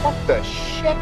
What the shit?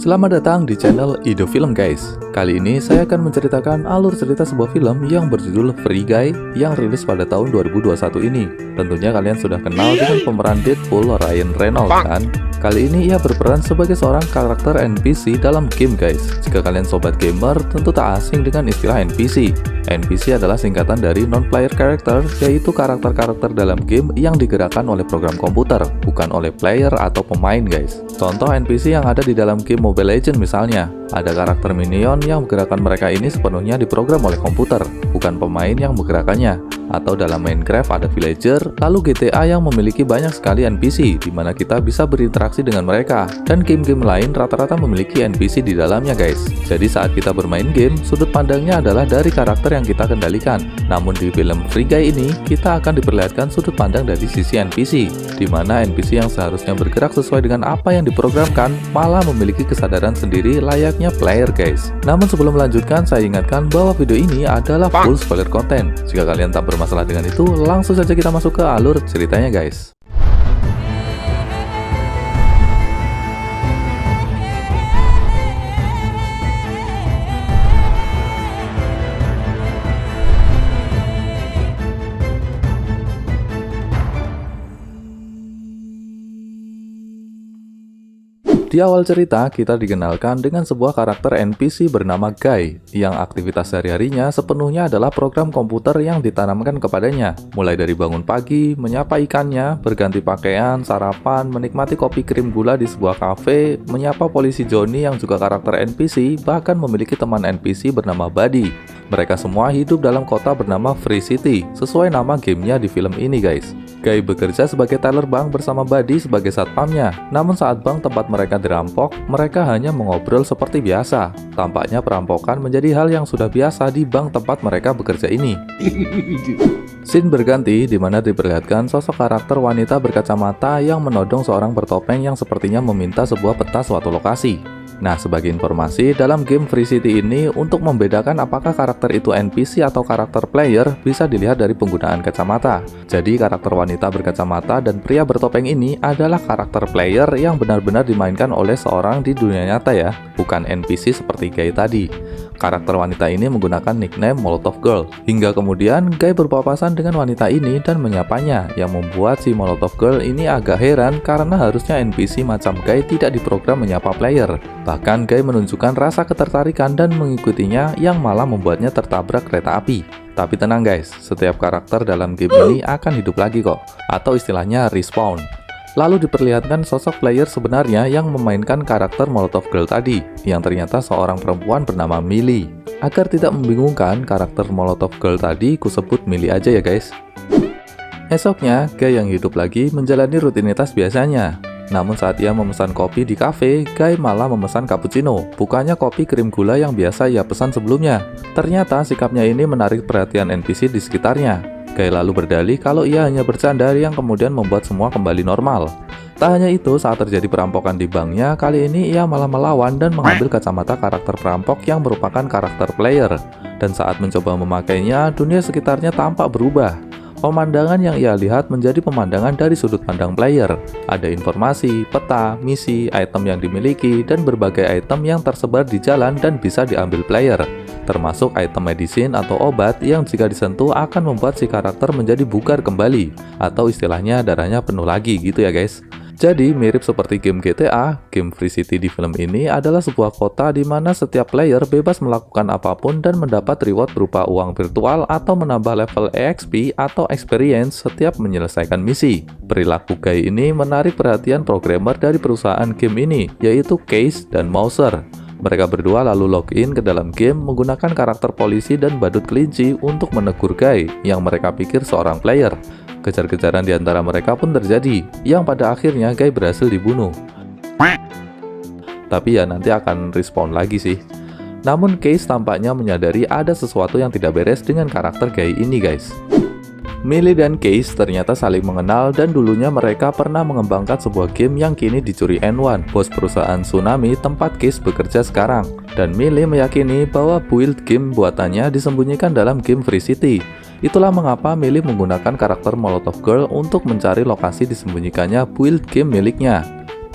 Selamat datang di channel Ido Film guys. Kali ini saya akan menceritakan alur cerita sebuah film yang berjudul Free Guy yang rilis pada tahun 2021 ini. Tentunya kalian sudah kenal dengan pemeran Deadpool Ryan Reynolds kan? Kali ini ia berperan sebagai seorang karakter NPC dalam game guys. Jika kalian sobat gamer tentu tak asing dengan istilah NPC. NPC adalah singkatan dari non-player character, yaitu karakter-karakter dalam game yang digerakkan oleh program komputer, bukan oleh player atau pemain guys. Contoh NPC yang ada di dalam game Mobile Legends misalnya, ada karakter minion yang gerakan mereka ini sepenuhnya diprogram oleh komputer, bukan pemain yang menggerakkannya. Atau dalam Minecraft ada villager, lalu GTA yang memiliki banyak sekali NPC, di mana kita bisa berinteraksi dengan mereka. Dan game-game lain rata-rata memiliki NPC di dalamnya guys. Jadi saat kita bermain game, sudut pandangnya adalah dari karakter yang kita kendalikan. Namun di film Free Guy ini, kita akan diperlihatkan sudut pandang dari sisi NPC, di mana NPC yang seharusnya bergerak sesuai dengan apa yang diprogramkan, malah memiliki kesadaran sendiri layaknya player guys. Namun sebelum melanjutkan, saya ingatkan bahwa video ini adalah full spoiler content. Jika kalian tak bermasalah dengan itu, langsung saja kita masuk ke alur ceritanya guys. Di awal cerita, kita dikenalkan dengan sebuah karakter NPC bernama Guy, yang aktivitas sehari-harinya sepenuhnya adalah program komputer yang ditanamkan kepadanya. Mulai dari bangun pagi, menyapa ikannya, berganti pakaian, sarapan, menikmati kopi krim gula di sebuah kafe, menyapa polisi Johnny yang juga karakter NPC, bahkan memiliki teman NPC bernama Buddy. Mereka semua hidup dalam kota bernama Free City, sesuai nama gamenya di film ini guys. Guy bekerja sebagai teller bank bersama Buddy sebagai satpamnya. Namun saat bank tempat mereka dirampok, mereka hanya mengobrol seperti biasa. Tampaknya perampokan menjadi hal yang sudah biasa di bank tempat mereka bekerja ini. Scene berganti di mana diperlihatkan sosok karakter wanita berkacamata yang menodong seorang bertopeng yang sepertinya meminta sebuah peta suatu lokasi. Nah, sebagai informasi, dalam game Free City ini, untuk membedakan apakah karakter itu NPC atau karakter player, bisa dilihat dari penggunaan kacamata. Jadi, karakter wanita berkacamata dan pria bertopeng ini adalah karakter player yang benar-benar dimainkan oleh seorang di dunia nyata ya, bukan NPC seperti Guy tadi. Karakter wanita ini menggunakan nickname Molotov Girl. Hingga kemudian, Guy berpapasan dengan wanita ini dan menyapanya, yang membuat si Molotov Girl ini agak heran karena harusnya NPC macam Guy tidak diprogram menyapa player. Bahkan Guy menunjukkan rasa ketertarikan dan mengikutinya yang malah membuatnya tertabrak kereta api. Tapi tenang guys, setiap karakter dalam game ini akan hidup lagi kok, atau istilahnya respawn. Lalu diperlihatkan sosok player sebenarnya yang memainkan karakter Molotov Girl tadi, yang ternyata seorang perempuan bernama Millie. Agar tidak membingungkan, karakter Molotov Girl tadi kusebut Millie aja ya guys. Esoknya, Guy yang hidup lagi menjalani rutinitas biasanya. Namun saat ia memesan kopi di kafe, Guy malah memesan cappuccino, bukannya kopi krim gula yang biasa ia pesan sebelumnya. Ternyata sikapnya ini menarik perhatian NPC di sekitarnya. Guy lalu berdalih kalau ia hanya bercanda yang kemudian membuat semua kembali normal. Tak hanya itu, saat terjadi perampokan di banknya, kali ini ia malah melawan dan mengambil kacamata karakter perampok yang merupakan karakter player. Dan saat mencoba memakainya, dunia sekitarnya tampak berubah. Pemandangan yang ia lihat menjadi pemandangan dari sudut pandang player. Ada informasi, peta, misi, item yang dimiliki, dan berbagai item yang tersebar di jalan dan bisa diambil player. Termasuk item medicine atau obat yang jika disentuh akan membuat si karakter menjadi bugar kembali. Atau istilahnya darahnya penuh lagi gitu ya guys. Jadi mirip seperti game GTA, game Free City di film ini adalah sebuah kota di mana setiap player bebas melakukan apapun dan mendapat reward berupa uang virtual atau menambah level EXP atau experience setiap menyelesaikan misi. Perilaku Guy ini menarik perhatian programmer dari perusahaan game ini, yaitu Case dan Mouser. Mereka berdua lalu login ke dalam game menggunakan karakter polisi dan badut kelinci untuk menegur Guy yang mereka pikir seorang player. Kejar-kejaran di antara mereka pun terjadi, yang pada akhirnya Guy berhasil dibunuh. Tapi ya nanti akan respawn lagi sih. Namun Case tampaknya menyadari ada sesuatu yang tidak beres dengan karakter Guy ini guys. Millie dan Case ternyata saling mengenal dan dulunya mereka pernah mengembangkan sebuah game yang kini dicuri N1, bos perusahaan Tsunami tempat Case bekerja sekarang. Dan Millie meyakini bahwa build game buatannya disembunyikan dalam game Free City. Itulah mengapa Millie menggunakan karakter Molotov Girl untuk mencari lokasi disembunyikannya build game miliknya.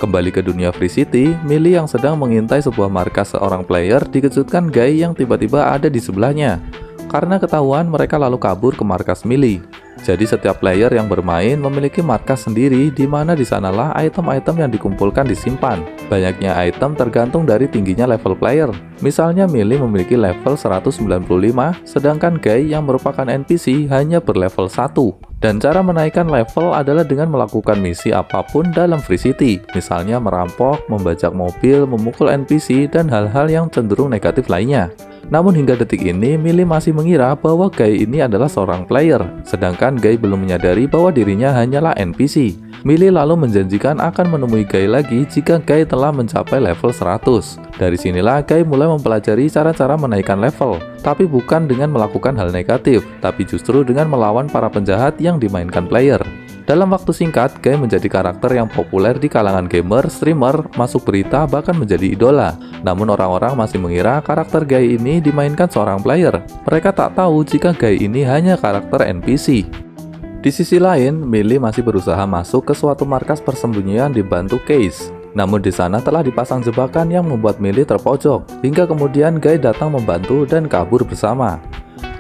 Kembali ke dunia Free City, Millie yang sedang mengintai sebuah markas seorang player dikejutkan Guy yang tiba-tiba ada di sebelahnya. Karena ketahuan, mereka lalu kabur ke markas Millie. Jadi setiap player yang bermain memiliki markas sendiri, di mana di sanalah item-item yang dikumpulkan disimpan. Banyaknya item tergantung dari tingginya level player. Misalnya Millie memiliki level 195, sedangkan Guy yang merupakan NPC hanya berlevel 1. Dan cara menaikkan level adalah dengan melakukan misi apapun dalam Free City. Misalnya merampok, membajak mobil, memukul NPC, dan hal-hal yang cenderung negatif lainnya. Namun hingga detik ini, Millie masih mengira bahwa Guy ini adalah seorang player, sedangkan Guy belum menyadari bahwa dirinya hanyalah NPC. Millie lalu menjanjikan akan menemui Guy lagi jika Guy telah mencapai level 100. Dari sinilah Guy mulai mempelajari cara-cara menaikkan level, tapi bukan dengan melakukan hal negatif, tapi justru dengan melawan para penjahat yang dimainkan player. Dalam waktu singkat, Guy menjadi karakter yang populer di kalangan gamer, streamer, masuk berita, bahkan menjadi idola. Namun orang-orang masih mengira karakter Guy ini dimainkan seorang player. Mereka tak tahu jika Guy ini hanya karakter NPC. Di sisi lain, Millie masih berusaha masuk ke suatu markas persembunyian dibantu Case. Namun di sana telah dipasang jebakan yang membuat Millie terpojok, hingga kemudian Guy datang membantu dan kabur bersama.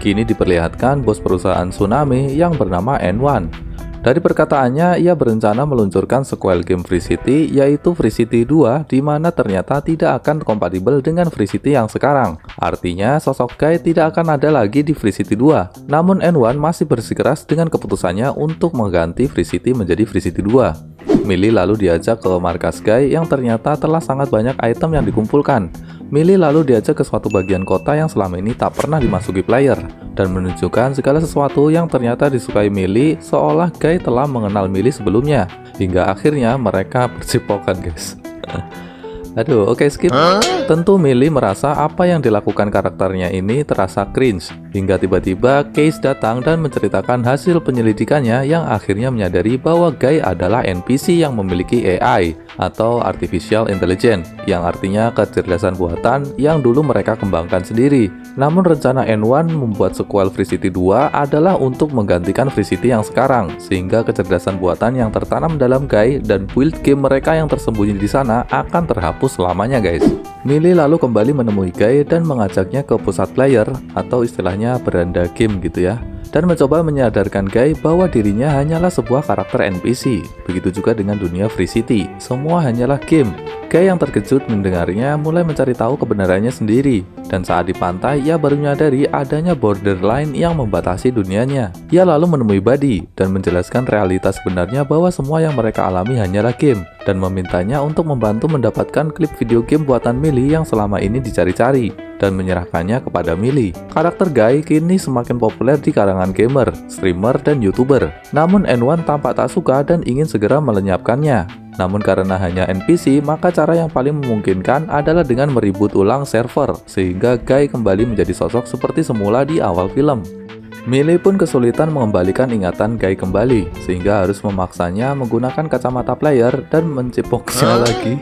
Kini diperlihatkan bos perusahaan Tsunami yang bernama N1. Dari perkataannya, ia berencana meluncurkan sequel game Free City, yaitu Free City 2, di mana ternyata tidak akan kompatibel dengan Free City yang sekarang. Artinya, sosok Guy tidak akan ada lagi di Free City 2. Namun N1 masih bersikeras dengan keputusannya untuk mengganti Free City menjadi Free City 2. Millie lalu diajak ke markas Guy yang ternyata telah sangat banyak item yang dikumpulkan. Millie lalu diajak ke suatu bagian kota yang selama ini tak pernah dimasuki player, dan menunjukkan segala sesuatu yang ternyata disukai Millie, seolah Guy telah mengenal Millie sebelumnya. Hingga akhirnya mereka bercipokan, guys. Aduh, oke, skip. Tentu Millie merasa apa yang dilakukan karakternya ini terasa cringe, hingga tiba-tiba Case datang dan menceritakan hasil penyelidikannya yang akhirnya menyadari bahwa Guy adalah NPC yang memiliki AI atau Artificial Intelligence, yang artinya kecerdasan buatan yang dulu mereka kembangkan sendiri. Namun rencana N1 membuat sequel Free City 2 adalah untuk menggantikan Free City yang sekarang, sehingga kecerdasan buatan yang tertanam dalam Guy dan build game mereka yang tersembunyi di sana akan terhapus selamanya, guys. Millie lalu kembali menemui Guy dan mengajaknya ke pusat player, atau istilahnya beranda game gitu ya, dan mencoba menyadarkan Guy bahwa dirinya hanyalah sebuah karakter NPC. Begitu juga dengan dunia Free City, semua hanyalah game. Guy yang terkejut mendengarnya mulai mencari tahu kebenarannya sendiri, dan saat di pantai ia baru menyadari adanya borderline yang membatasi dunianya. Ia lalu menemui Buddy dan menjelaskan realitas sebenarnya bahwa semua yang mereka alami hanyalah game, dan memintanya untuk membantu mendapatkan klip video game buatan Millie yang selama ini dicari-cari, dan menyerahkannya kepada Millie. Karakter Guy kini semakin populer di kalangan gamer, streamer, dan YouTuber. Namun N1 tampak tak suka dan ingin segera melenyapkannya. Namun karena hanya NPC, maka cara yang paling memungkinkan adalah dengan meribut ulang server, sehingga Guy kembali menjadi sosok seperti semula di awal film. Millie pun kesulitan mengembalikan ingatan Guy kembali, sehingga harus memaksanya menggunakan kacamata player dan mencipoknya lagi,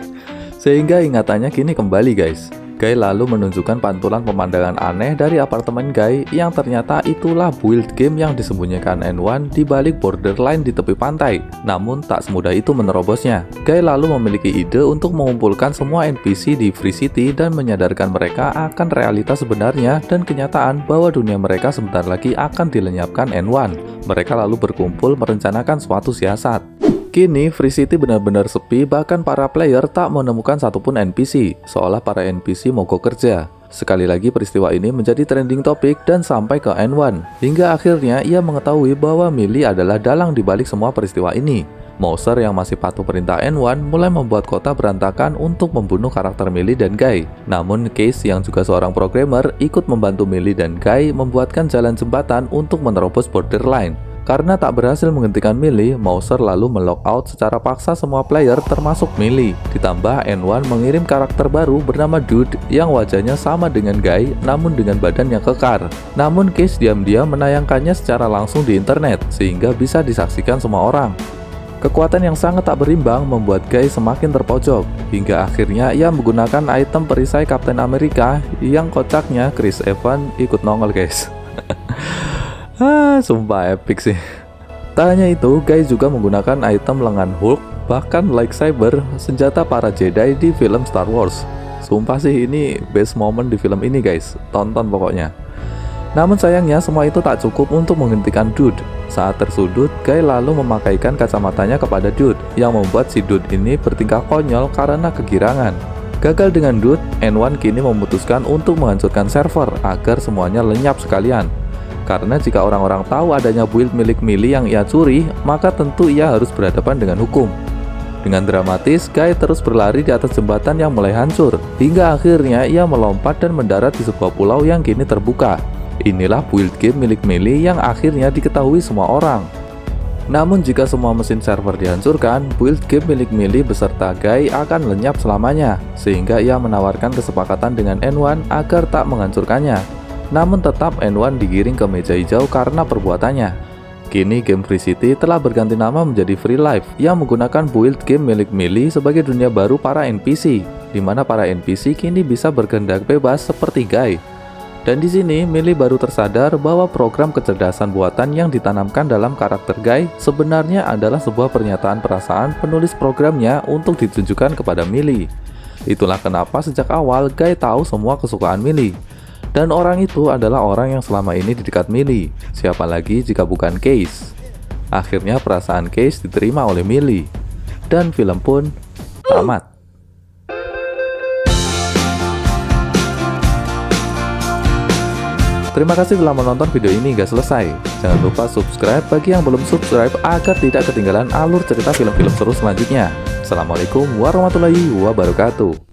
sehingga ingatannya kini kembali, guys. Guy lalu menunjukkan pantulan pemandangan aneh dari apartemen Guy yang ternyata itulah build game yang disembunyikan N1 di balik borderline di tepi pantai. Namun tak semudah itu menerobosnya. Guy lalu memiliki ide untuk mengumpulkan semua NPC di Free City dan menyadarkan mereka akan realitas sebenarnya dan kenyataan bahwa dunia mereka sebentar lagi akan dilenyapkan N1. Mereka lalu berkumpul merencanakan suatu siasat. Kini Free City benar-benar sepi, bahkan para player tak menemukan satupun NPC, seolah para NPC mogok kerja. Sekali lagi peristiwa ini menjadi trending topik dan sampai ke N1, hingga akhirnya ia mengetahui bahwa Millie adalah dalang dibalik semua peristiwa ini. Mouser yang masih patuh perintah N1 mulai membuat kota berantakan untuk membunuh karakter Millie dan Guy. Namun Case yang juga seorang programmer ikut membantu Millie dan Guy membuatkan jalan jembatan untuk menerobos borderline. Karena tak berhasil menghentikan Millie, Mouser lalu melockout secara paksa semua player termasuk Millie. Ditambah N1 mengirim karakter baru bernama Dude yang wajahnya sama dengan Guy namun dengan badan yang kekar. Namun Case diam-diam menayangkannya secara langsung di internet sehingga bisa disaksikan semua orang. Kekuatan yang sangat tak berimbang membuat Guy semakin terpojok, hingga akhirnya ia menggunakan item perisai Captain America yang kocaknya Chris Evans ikut nongol, guys. Sumpah epic sih. Tak hanya itu, Guy juga menggunakan item lengan Hulk, bahkan lightsaber, senjata para Jedi di film Star Wars. Sumpah sih ini best moment di film ini guys, tonton pokoknya. Namun sayangnya semua itu tak cukup untuk menghentikan Dude. Saat tersudut, Guy lalu memakaikan kacamatanya kepada Dude, yang membuat si Dude ini bertingkah konyol karena kegirangan. Gagal dengan Dude, N1 kini memutuskan untuk menghancurkan server agar semuanya lenyap sekalian. Karena jika orang-orang tahu adanya build milik Millie yang ia curi, maka tentu ia harus berhadapan dengan hukum. Dengan dramatis, Guy terus berlari di atas jembatan yang mulai hancur, hingga akhirnya ia melompat dan mendarat di sebuah pulau yang kini terbuka. Inilah build game milik Millie yang akhirnya diketahui semua orang. Namun jika semua mesin server dihancurkan, build game milik Millie beserta Guy akan lenyap selamanya, sehingga ia menawarkan kesepakatan dengan N1 agar tak menghancurkannya. Namun tetap N1 digiring ke meja hijau karena perbuatannya. Kini game Free City telah berganti nama menjadi Free Life yang menggunakan build game milik Millie sebagai dunia baru para NPC, di mana para NPC kini bisa berkehendak bebas seperti Guy. Dan di sini Millie baru tersadar bahwa program kecerdasan buatan yang ditanamkan dalam karakter Guy sebenarnya adalah sebuah pernyataan perasaan penulis programnya untuk ditunjukkan kepada Millie. Itulah kenapa sejak awal Guy tahu semua kesukaan Millie. Dan orang itu adalah orang yang selama ini di dekat Millie. Siapa lagi jika bukan Case? Akhirnya perasaan Case diterima oleh Millie. Dan film pun tamat. Terima kasih telah menonton video ini hingga selesai. Jangan lupa subscribe bagi yang belum subscribe agar tidak ketinggalan alur cerita film-film seru selanjutnya. Assalamualaikum warahmatullahi wabarakatuh.